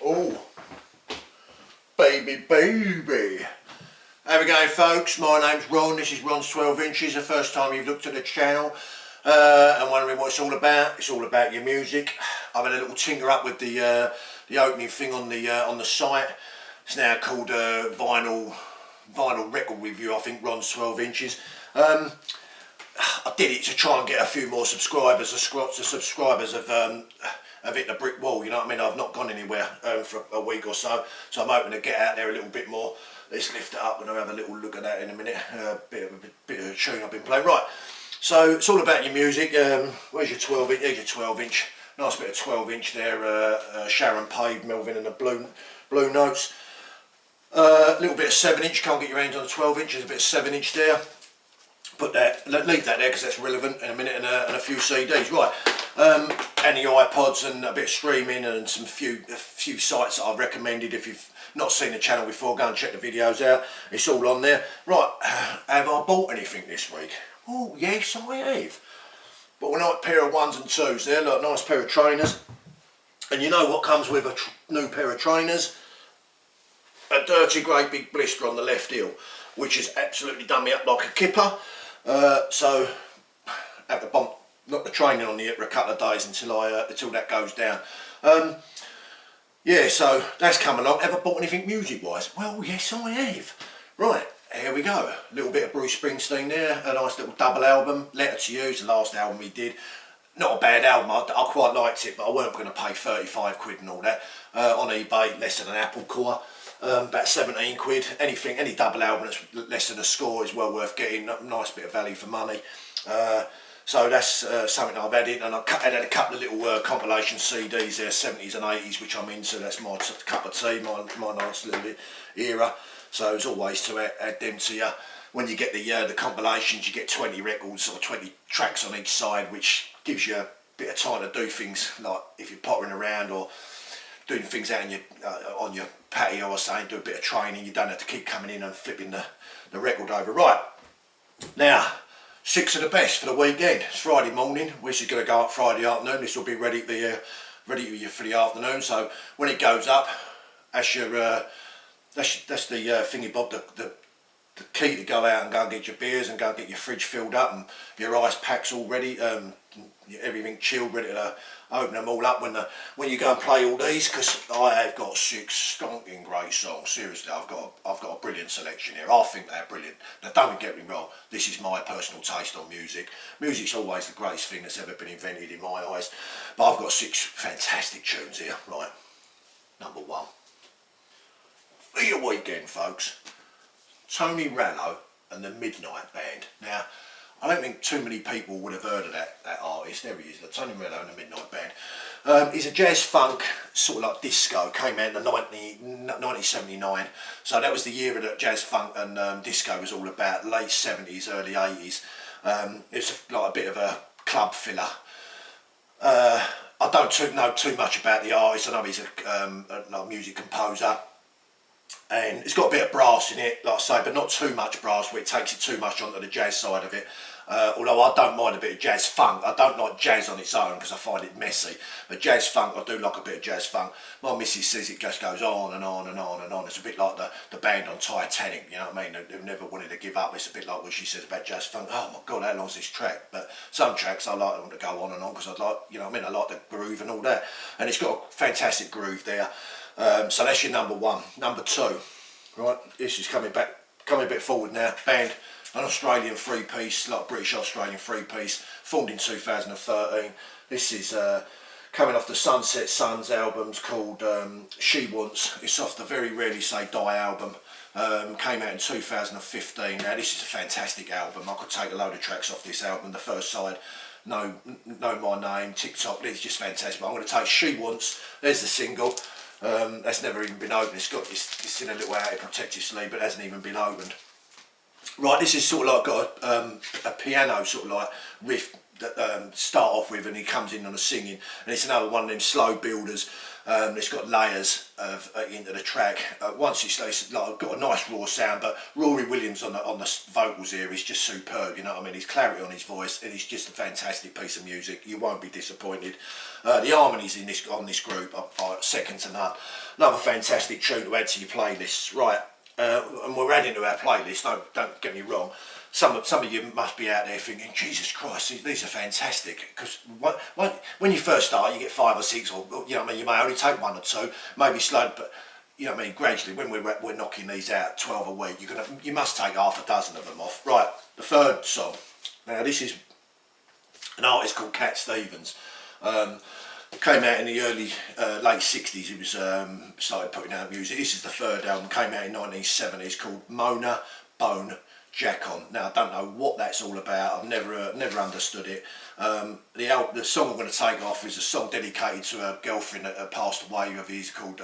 Oh, baby. How we going, folks? My name's Ron. This is Ron's 12 Inches. The first time you've looked at the channel and wondering what it's all about. It's all about your music. I've had a little tinker up with the opening thing on the site. It's now called vinyl record review. I think Ron's 12 Inches. I did it to try and get a few more subscribers. The subscribers have hit the brick wall, you know what I mean? I've not gone anywhere for a week or so, so I'm hoping to get out there a little bit more. Let's lift it up and I'll have a little look at that in a minute. Bit of a tune I've been playing. Right, so it's all about your music. Where's your 12 inch? There's your 12 inch. Nice bit of 12 inch there. Sharon Page, Melvin and the Blue Notes. A little bit of 7 inch. Can't get your hands on the 12 inch. There's a bit of 7 inch there. Put that, leave that there because that's relevant in a minute, and a few CDs. Right, and the iPods and a bit of streaming and a few sites that I've recommended. If you've not seen the channel before, go and check the videos out. It's all on there. Right, have I bought anything this week? Oh yes, I have. Bought a nice pair of 1s and 2s there. Look, nice pair of trainers. And you know what comes with a new pair of trainers? A dirty great big blister on the left heel, which has absolutely done me up like a kipper. So I have to knock the training on the hip for a couple of days until that goes down. Yeah, so that's come along. Ever bought anything music wise? Well, yes, I have. Right, here we go. A little bit of Bruce Springsteen there. A nice little double album. Letter to You is the last album he did. Not a bad album. I quite liked it, but I weren't going to pay 35 quid and all that. On eBay, less than an Apple core. About 17 quid. Any double album that's less than a score is well worth getting. Nice bit of value for money. So that's something I've added, and I've added a couple of little compilation CDs there, 70s and 80s, which I'm into. That's my cup of tea, my nice little era. So as always, to add them to you. When you get the compilations, you get 20 records or 20 tracks on each side, which gives you a bit of time to do things like if you're pottering around or doing things out on your patio or something, do a bit of training. You don't have to keep coming in and flipping the record over. Right, now 6 of the best for the weekend. It's Friday morning. This is going to go up Friday afternoon. This will be ready for the afternoon. So when it goes up, that's the thingy bob, the key to go out and go and get your beers and go and get your fridge filled up and your ice packs all ready. Everything chilled, ready to open them all up when you go and play all these, because I have got 6 stonking great songs. Seriously, I've got a brilliant selection here. I think they're brilliant. Now don't get me wrong, this is my personal taste on music. Music's always the greatest thing that's ever been invented in my eyes, but I've got 6 fantastic tunes here. Right, number 1 for your weekend, folks. Tony Rallo and the Midnight Band. Now, I don't think too many people would have heard of that artist. There he is, Tony Rallo and the Midnight Band. He's a jazz funk, sort of like disco, came out in 1979. So that was the year that jazz funk and disco was all about, late 70s, early 80s. It's like a bit of a club filler. I don't know too much about the artist. I know he's a music composer. And it's got a bit of brass in it, like I say, but not too much brass where it takes it too much onto the jazz side of it. Although I don't mind a bit of jazz funk. I don't like jazz on its own because I find it messy. But jazz funk, I do like a bit of jazz funk. My missus says it just goes on and on and on and on. It's a bit like the band on Titanic, you know what I mean? They've never wanted to give up. It's a bit like what she says about jazz funk. Oh my God, how long's this track? But some tracks I like them to go on and on because I like, you know what I mean? I like the groove and all that. And it's got a fantastic groove there. So that's your number 1. Number 2, right? This is coming a bit forward now. Band, an Australian 3-piece, like a British Australian 3-piece, formed in 2013. This is coming off the Sunset Sons albums called She Wants. It's off the Very Rarely Say Die album. Came out in 2015. Now this is a fantastic album. I could take a load of tracks off this album. The first side, Know My Name, TikTok, it's just fantastic. But I'm going to take She Wants. There's the single. That's never even been opened. It's in a little outer protective sleeve, but it hasn't even been opened. Right, this is sort of like got a piano sort of like riff start off with, and he comes in on the singing, and it's another one of them slow builders. It's got layers of into the track. Once it's like got a nice raw sound, but Rory Williams on the vocals here is just superb. You know what I mean? His clarity on his voice, and it's just a fantastic piece of music. You won't be disappointed. The harmonies on this group are second to none. Another fantastic tune to add to your playlists, right? And we're adding to our playlist. Don't get me wrong. Some of you must be out there thinking, Jesus Christ, these are fantastic. Because when you first start, you get 5 or 6, or you know what I mean. You may only take 1 or 2, maybe slow, but you know what I mean. Gradually, when we're knocking these out 12 a week, you must take half a dozen of them off. Right, the third song. Now this is an artist called Cat Stevens. Came out in the late 60s. He was started putting out music. This is the third album. Came out in 1970. It's called Mona Bone Jack On. Now I don't know what that's all about. I've never understood it. The song I'm going to take off is a song dedicated to a girlfriend that passed away of his, called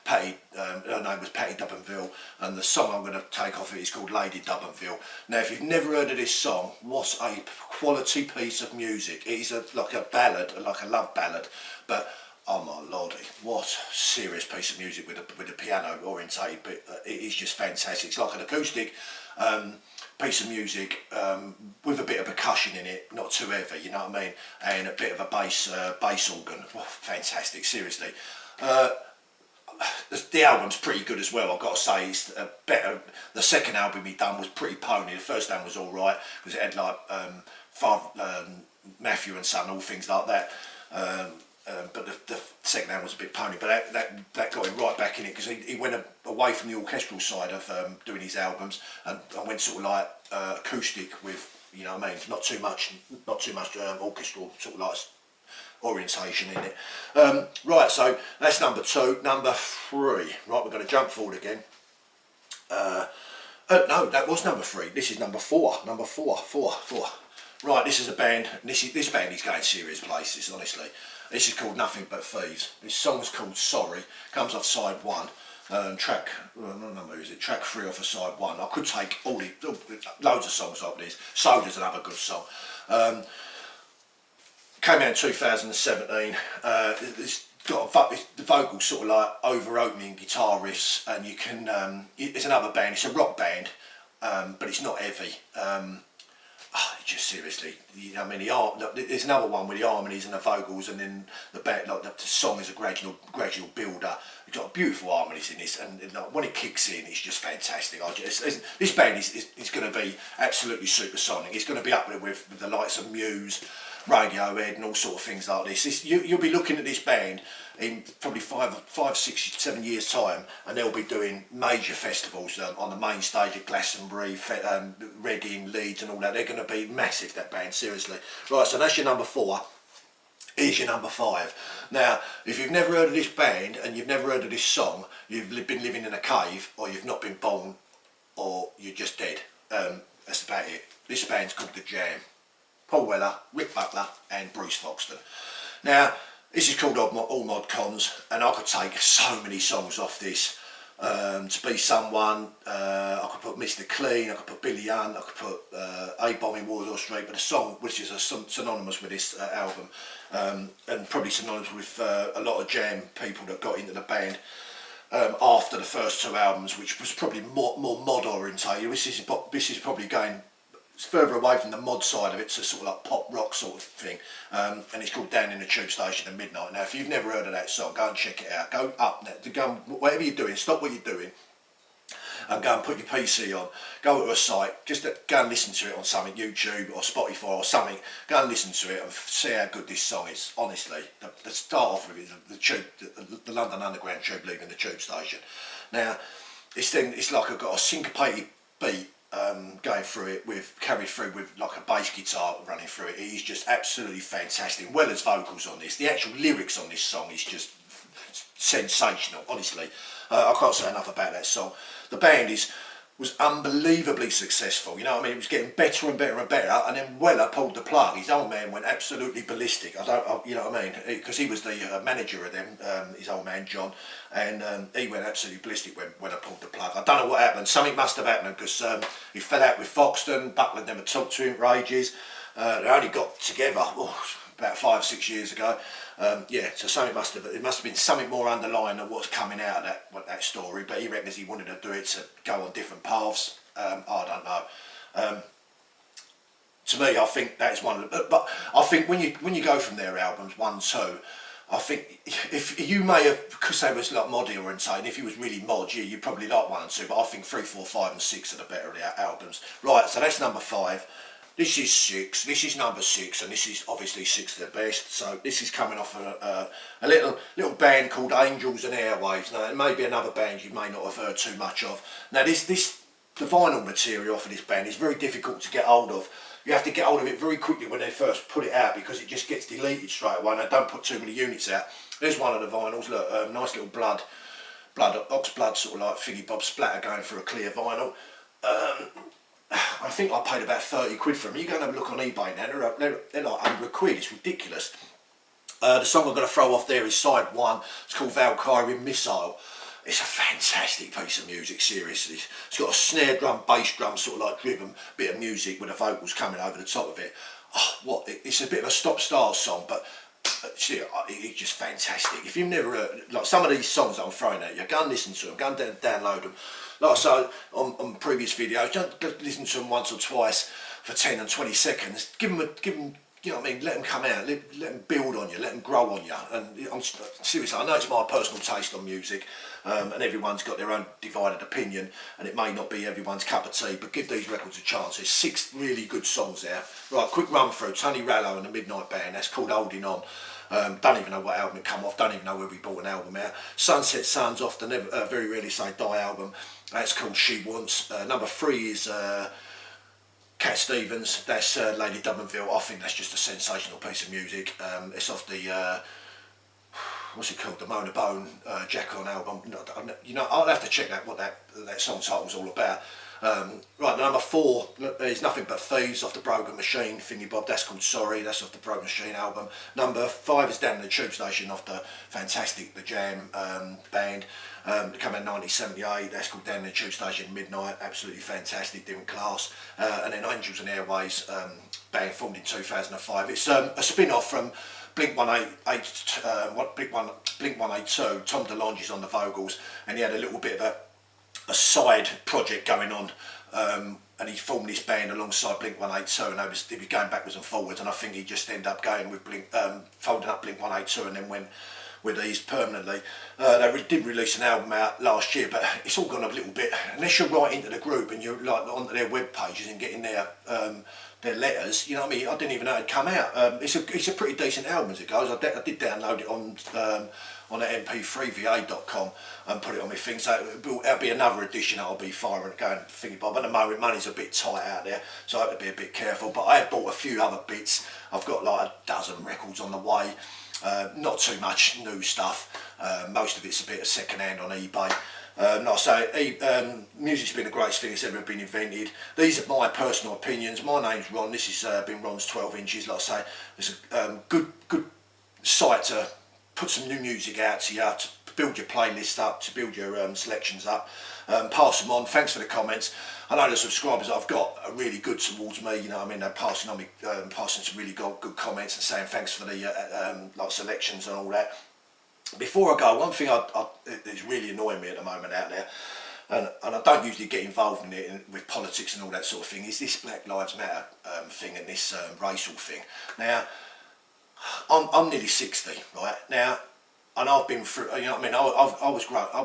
Patty. Her name was Patty Dubbenville, and the song I'm going to take off it is called Lady Dubbenville. Now, if you've never heard of this song, what a quality piece of music! It is like a ballad, like a love ballad, but oh my lordy, what a serious piece of music with a piano orientated. But it is just fantastic. It's like an acoustic piece of music with a bit of percussion in it, not too heavy, you know what I mean, and a bit of a bass organ. Oh, fantastic, seriously. The album's pretty good as well, I've got to say. It's better. The second album he done was pretty pony. The first album was alright, because it had like Matthew and Son, all things like that. But the second album was a bit pony, but that got him right back in it, because he went away from the orchestral side of doing his albums, and went sort of like acoustic with, you know what I mean, not too much orchestral sort of like orientation in it. Right, so that's number 2. Number 3. Right, we're going to jump forward again. No, that was number 3. This is number 4. Number 4. Right, this is a band. This band is going serious places, honestly. This is called Nothing But Thieves. This song's called Sorry. Comes off side 1. Track, what number is it? Track 3 off of side 1. I could take loads of songs off this. Soldier's another good song. Came out in 2017. It's got the vocals sort of like over opening guitar riffs, and you can. It's another band. It's a rock band, but it's not heavy. Just seriously, you know, I mean, there's another one with the harmonies and the vocals, and then the song is a gradual builder. You've got beautiful harmonies in this, and when it kicks in, it's just fantastic. This band is going to be absolutely supersonic. It's going to be up there with the likes of Muse, Radiohead, and all sort of things like this. You'll be looking at this band in probably 5, 6, 7 years time, and they'll be doing major festivals on the main stage at Glastonbury, Reading, Leeds, and all that. They're going to be massive, that band, seriously. Right, so that's your number 4. Here's your number 5. Now, if you've never heard of this band and you've never heard of this song, you've been living in a cave, or you've not been born, or you're just dead. That's about it. This band's called The Jam. Paul Weller, Rick Butler, and Bruce Foxton. Now, this is called All Mod Cons, and I could take so many songs off this. To Be Someone, I could put Mr. Clean, I could put Billy Hunt, I could put A-Bomb in Wardour Street, but a song which is synonymous with this album, and probably synonymous with a lot of Jam people that got into the band after the first 2 albums, which was probably more mod orientated. This is probably going further away from the mod side of it, to sort of like pop rock sort of thing, and it's called Down in the Tube Station at Midnight. Now, if you've never heard of that song, go and check it out. Go up now, whatever you're doing, stop what you're doing, and go and put your PC on. Go to a site, just go and listen to it on something, YouTube or Spotify or something. Go and listen to it and see how good this song is. Honestly, the start off with it, the London Underground tube leaving the tube station. Now, it's like I've got a syncopated beat going through it, carried through with like a bass guitar running through it. It is just absolutely fantastic. Well as vocals on this. The actual lyrics on this song is just sensational, honestly. I can't say enough about that song. The band was unbelievably successful, you know what I mean? It was getting better and better and better, and then Weller pulled the plug. His old man went absolutely ballistic. You know what I mean? Because he was the manager of them, his old man John, and he went absolutely ballistic when Weller pulled the plug. I don't know what happened. Something must have happened, because he fell out with Foxton. Butler never talked to him for ages. They only got together about 5 or 6 years ago. Yeah, so something it must have been something more underlying than what's coming out of that story. But he reckons he wanted to do it to go on different paths. I don't know. To me, I think that's one of the. But I think when you go from their albums 1, 2, I think if you may have, because they was like mod orientated, if you was really mod, yeah, you probably like 1 and 2. But I think 3, 4, 5, and 6 are the better of the albums. Right, so that's number 5. This is 6, this is number 6, and this is obviously 6 the best. So this is coming off a little band called Angels and Airways. Now it may be another band you may not have heard too much of. Now the vinyl material off of this band is very difficult to get hold of. You have to get hold of it very quickly when they first put it out because it just gets deleted straight away and they don't put too many units out. There's one of the vinyls, look, nice little ox blood sort of like Figgy Bob splatter going for a clear vinyl. I think I paid about 30 quid for them. You go and have a look on eBay now, they're like 100 quid, it's ridiculous. The song I'm going to throw off there is side 1, it's called Valkyrie Missile. It's a fantastic piece of music, seriously. It's got a snare drum, bass drum, sort of like driven bit of music with the vocals coming over the top of it. Oh, it's a bit of a stop-start song, but it's just fantastic. If you've never heard, like some of these songs that I'm throwing at you, go and listen to them, go and download them. Like I said on previous videos, don't listen to them once or twice for 10 and 20 seconds. Give them, you know what I mean, let them come out, let them build on you, let them grow on you. And I'm seriously, I know it's my personal taste on music, and everyone's got their own divided opinion, and it may not be everyone's cup of tea, but give these records a chance. There's 6 really good songs there. Right, quick run through. Tony RALLO and the Midnight Band, that's called Holding On. Don't even know what album it come off, don't even know whether he bought an album out. Sunset Suns off the Very Rarely Say Die album, that's called She Wants. Number 3 is Cat Stevens, that's Lady Dubbinville. I think that's just a sensational piece of music. It's off the, what's it called, the Mona Bone Jack On album. You know, I'll have to check what that song title's all about. Right, number 4 is Nothing But Thieves off the Broken Machine, Thingy Bob, that's called Sorry, that's off the Broken Machine album. Number 5 is Down in the Tube Station off the fantastic The Jam band. Coming in 1978, that's called Down in the Tube Station Midnight, absolutely fantastic, different class. And then Angels and Airways, band formed in 2005. It's a spin-off from Blink 182. Tom DeLonge is on the vocals, and he had a little bit of a side project going on, and he formed this band alongside Blink 182, and he was going backwards and forwards, and I think he just ended up going with folding up Blink 182 and then went with these permanently. They did release an album out last year, but it's all gone a little bit, unless you're right into the group and you're like onto their web pages and getting their letters, you know what I mean, I didn't even know it'd come out. It's a pretty decent album as it goes. I did download it on mp3va.com and put it on my thing, so it'll be another edition I'll be firing going thingy bob. At the moment money's a bit tight out there, so I have to be a bit careful, but I have bought a few other bits. I've got like a dozen records on the way, not too much new stuff, most of it's a bit of second hand on eBay. Like I say, music's been the greatest thing that's ever been invented. These are my personal opinions. My name's Ron, this has been Ron's 12 Inches. Like I say, it's a good site to put some new music out to you, to build your playlist up, to build your selections up. Pass them on. Thanks for the comments. I know the subscribers I've got are really good towards me, you know what I mean, they're passing on me, passing some really good comments and saying thanks for the like selections and all that. Before I go, one thing that's really annoying me at the moment out there, and I don't usually get involved in it with politics and all that sort of thing, is this Black Lives Matter thing and this racial thing. Now, I'm nearly 60, right? Now, and I've been through, you know what I mean, I was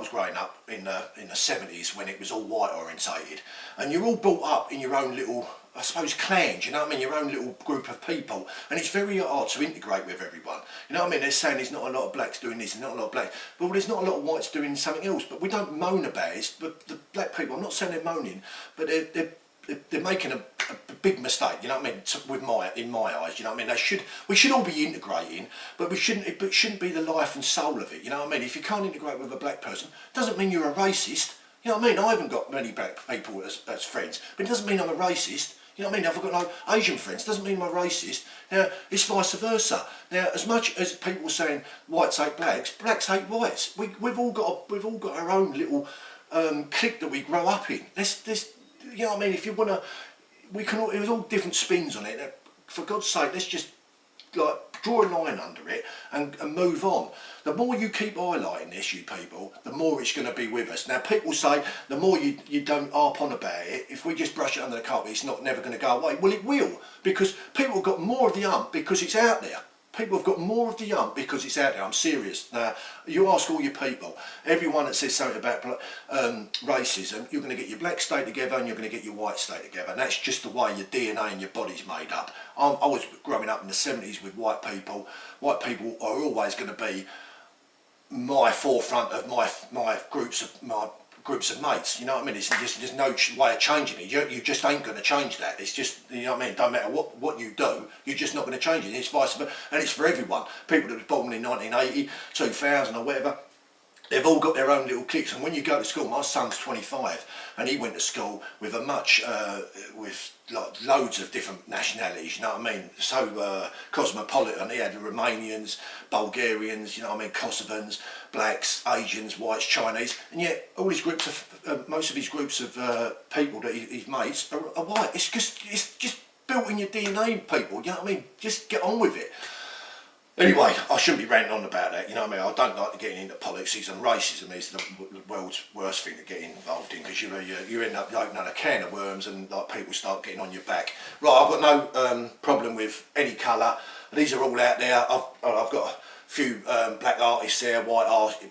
growing up in the 70s when it was all white orientated, and you're all brought up in your own little, I suppose, clans, you know what I mean, your own little group of people, and it's very hard to integrate with everyone. You know what I mean, they're saying there's not a lot of blacks doing this and not a lot of blacks, but well, there's not a lot of whites doing something else, but we don't moan about it. But the black people, I'm not saying they're moaning, but they're making a big mistake, you know what I mean, in my eyes, you know what I mean, we should all be integrating, but it shouldn't be the life and soul of it, you know what I mean. If you can't integrate with a black person, doesn't mean you're a racist, you know what I mean. I haven't got many black people as friends, but it doesn't mean I'm a racist, you know what I mean. I've got no Asian friends, doesn't mean I'm a racist. Now, it's vice versa. Now, as much as people saying whites hate blacks, blacks hate whites, we've all got our own little clique that we grow up in. You know what I mean, if you want to, there's all different spins on it. for God's sake, let's just like draw a line under it and move on. The more you keep highlighting this, you people, the more it's going to be with us. Now, people say the more you don't harp on about it, if we just brush it under the carpet, it's never going to go away. Well, it will, because people have got more of the ump because it's out there. People have got more of the ump because it's out there. I'm serious. Now, you ask all your people, everyone that says something about racism, you're going to get your black stay together and you're going to get your white stay together. And that's just the way your DNA and your body's made up. I was growing up in the 70s with white people. White people are always going to be my forefront of my groups of mates, you know what I mean? There's no way of changing it. You just ain't going to change that. It's just, you know what I mean? Don't matter what you do, you're just not going to change it. It's vice versa, and it's for everyone. People that were born in 1980, 2000 or whatever, they've all got their own little cliques. And when you go to school, my son's 25, and he went to school with with like loads of different nationalities, you know what I mean? So cosmopolitan. He had Romanians, Bulgarians, you know what I mean, Kosovans, blacks, Asians, whites, Chinese, and yet all his groups of most of his groups of people that his mates are white. It's just built in your DNA, people. You know what I mean? Just get on with it. Anyway, I shouldn't be ranting on about that, you know what I mean? I don't like getting into politics, and racism is the world's worst thing to get involved in, because you end up opening a can of worms and like people start getting on your back. Right, I've got no problem with any colour. These are all out there. I've got a few black artists there, white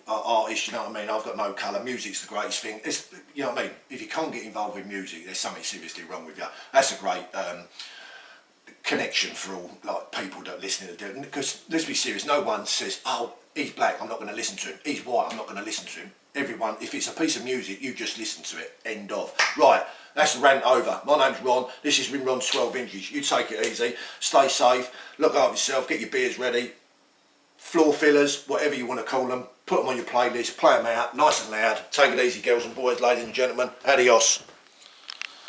artists, you know what I mean? I've got no colour. Music's the greatest thing. It's, you know what I mean? If you can't get involved with music, there's something seriously wrong with you. That's a great connection for all like people that are listening to it, because let's be serious, no one says, oh, he's black, I'm not going to listen to him, he's white, I'm not going to listen to him. Everyone, if it's a piece of music, you just listen to it, end of. Right, that's the rant over. My name's Ron, this has been Ron's 12 inches. You take it easy, stay safe, look after yourself, get your beers ready, floor fillers, whatever you want to call them, put them on your playlist, play them out nice and loud. Take it easy, girls and boys, ladies and gentlemen. Adios.